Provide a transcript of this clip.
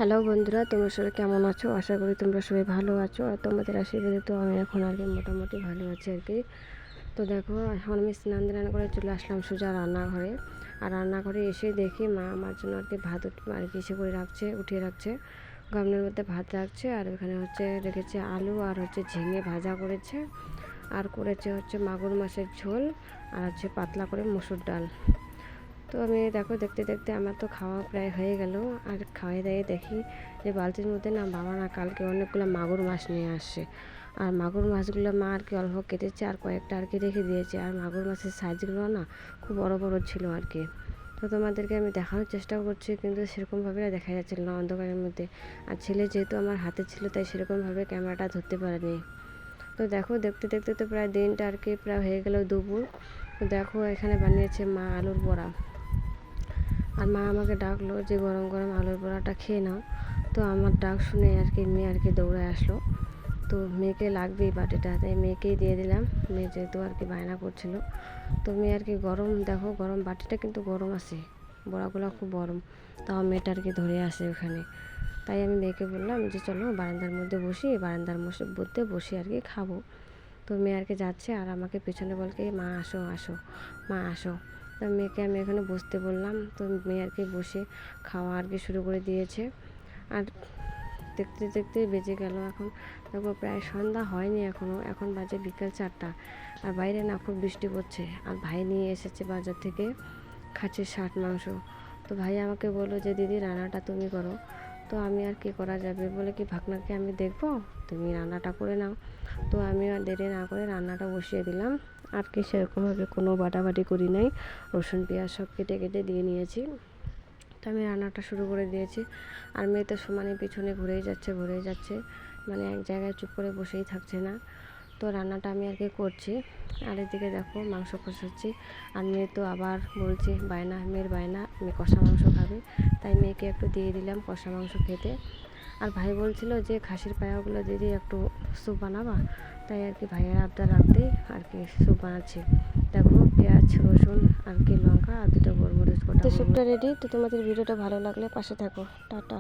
Hello বন্ধুরা, তোমরা সবাই কেমন আছো? আশা করি তোমরা সবাই ভালো আছো। আর তোমাদের আশীর্বাদে তো আমি এখন আর কি মোটামুটি ভালো আছি আর কি। তো দেখো, এখন আমি স্নান টান করে চলে আসলাম সোজা রান্নাঘরে। আর রান্নাঘরে এসে দেখি মা আমার জন্য আর কি ভাত আর কি ইসে করে রাখছে, উঠিয়ে রাখছে। গামলার মধ্যে ভাত রাখছে, আর ওখানে হচ্ছে রেখেছে আলু আর হচ্ছে ঝিঙে ভাজা করেছে, আর করেছে হচ্ছে মাগুর মাছের ঝোল, আর হচ্ছে পাতলা করে মসুর ডাল। তো আমি দেখো দেখতে দেখতে আমার তো খাওয়া প্রায় হয়ে গেল। আর খাওয়াই দাওয়াই দেখি যে বালতির মধ্যে না বাবা না কালকে অনেকগুলো মাগুর মাছ নিয়ে আসছে। আর মাগুর মাছগুলো মা আর কি অল্প কেটেছে আর কয়েকটা আর কি রেখে দিয়েছে। আর মাগুর মাছের সাইজগুলো না খুব বড় বড় ছিল আর কি। তো তোমাদেরকে আমি দেখানোর চেষ্টা করছি, কিন্তু সেরকমভাবে দেখা যাচ্ছিল না অন্ধকারের মধ্যে। আর ছেলে যেহেতু আমার হাতে ছিল, তাই সেরকমভাবে ক্যামেরাটা ধরতে পারেনি। তো দেখো দেখতে দেখতে তো প্রায় দিনটা আর কি প্রায় হয়ে গেল দুপুর। তো দেখো এখানে বানিয়েছে মা আলুর বড়া। আর মা আমাকে ডাকলো যে গরম গরম আলুর বড়াটা খেয়ে নাও। তো আমার ডাক শুনে আর কি মেয়ে আর কি দৌড়ে আসলো। তো মেয়েকে লাগবেই বাটিটা, তাই মেয়েকেই দিয়ে দিলাম। মেয়ে যেহেতু আর কি বায়না করছিল, তো মেয়ে আর কি গরম, দেখো গরম বাটিটা কিন্তু গরম আছে, বড়াগুলো খুব গরম। তাও মেয়েটা আর কি ধরে আসে ওখানে। তাই আমি মেয়েকে বললাম যে চলো বারান্দার মধ্যে বসি, বারান্দার মধ্যে বসে আর কি খাবো। তো মেয়ে আর কি যাচ্ছে, আর আমাকে পেছনে বলকে মা আসো আসো, মা আসো। তো মেয়েকে আমি এখানে বসতে বললাম। তো মেয়ে আর কি বসে খাওয়া আর কি শুরু করে দিয়েছে। আর দেখতে দেখতে বেজে গেল এখন, দেখো প্রায় সন্ধ্যা হয়নি এখনও, এখন বাজে বিকেল 4টা। আর বাইরে না খুব বৃষ্টি পড়ছে। আর ভাই নিয়ে এসেছে বাজার থেকে খাসির ষাট মাংস। তো ভাই আমাকে বললো যে দিদি রান্নাটা তুমি করো। তো আমি আর কি করা যাবে বলে কি ভাগনাকে আমি দেখবো, তুমি রান্নাটা করে নাও। তো আমি আর দেরি না করে রান্নাটা বসিয়ে দিলাম। আর কি সেরকমভাবে কোনো বাটাবাটি করি নাই, রসুন পেঁয়াজ সব কেটে কেটে দিয়ে নিয়েছি। তো আমি রান্নাটা শুরু করে দিয়েছি। আর মেয়ে তো সমানে পিছনে ঘুরেই যাচ্ছে, মানে এক জায়গায় চুপ করে বসেই থাকছে না। তো রান্নাটা আমি আর কি করছি। আর এদিকে দেখো মাংস কষাচ্ছি। আর মেয়ে তো আবার বলছে বায়না, মেয়ের বায়না, মেয়ে কষা মাংস খাবে। তাই মেয়েকে একটু দিয়ে দিলাম কষা মাংস খেতে। আর ভাই বলছিল যে খাসির পায়াগুলো দিদি একটু স্যুপ বানাবা। তাই আর কি ভাইয়ের আবদার রাখতেই আর কি স্যুপ বানাচ্ছি। দেখো পেঁয়াজ রসুন আর কি লঙ্কা আর দুটো গোলমরিচ গোটা। তো স্যুপটা রেডি। তো তোমাদের ভিডিওটা ভালো লাগলে পাশে থাকো। টাটা।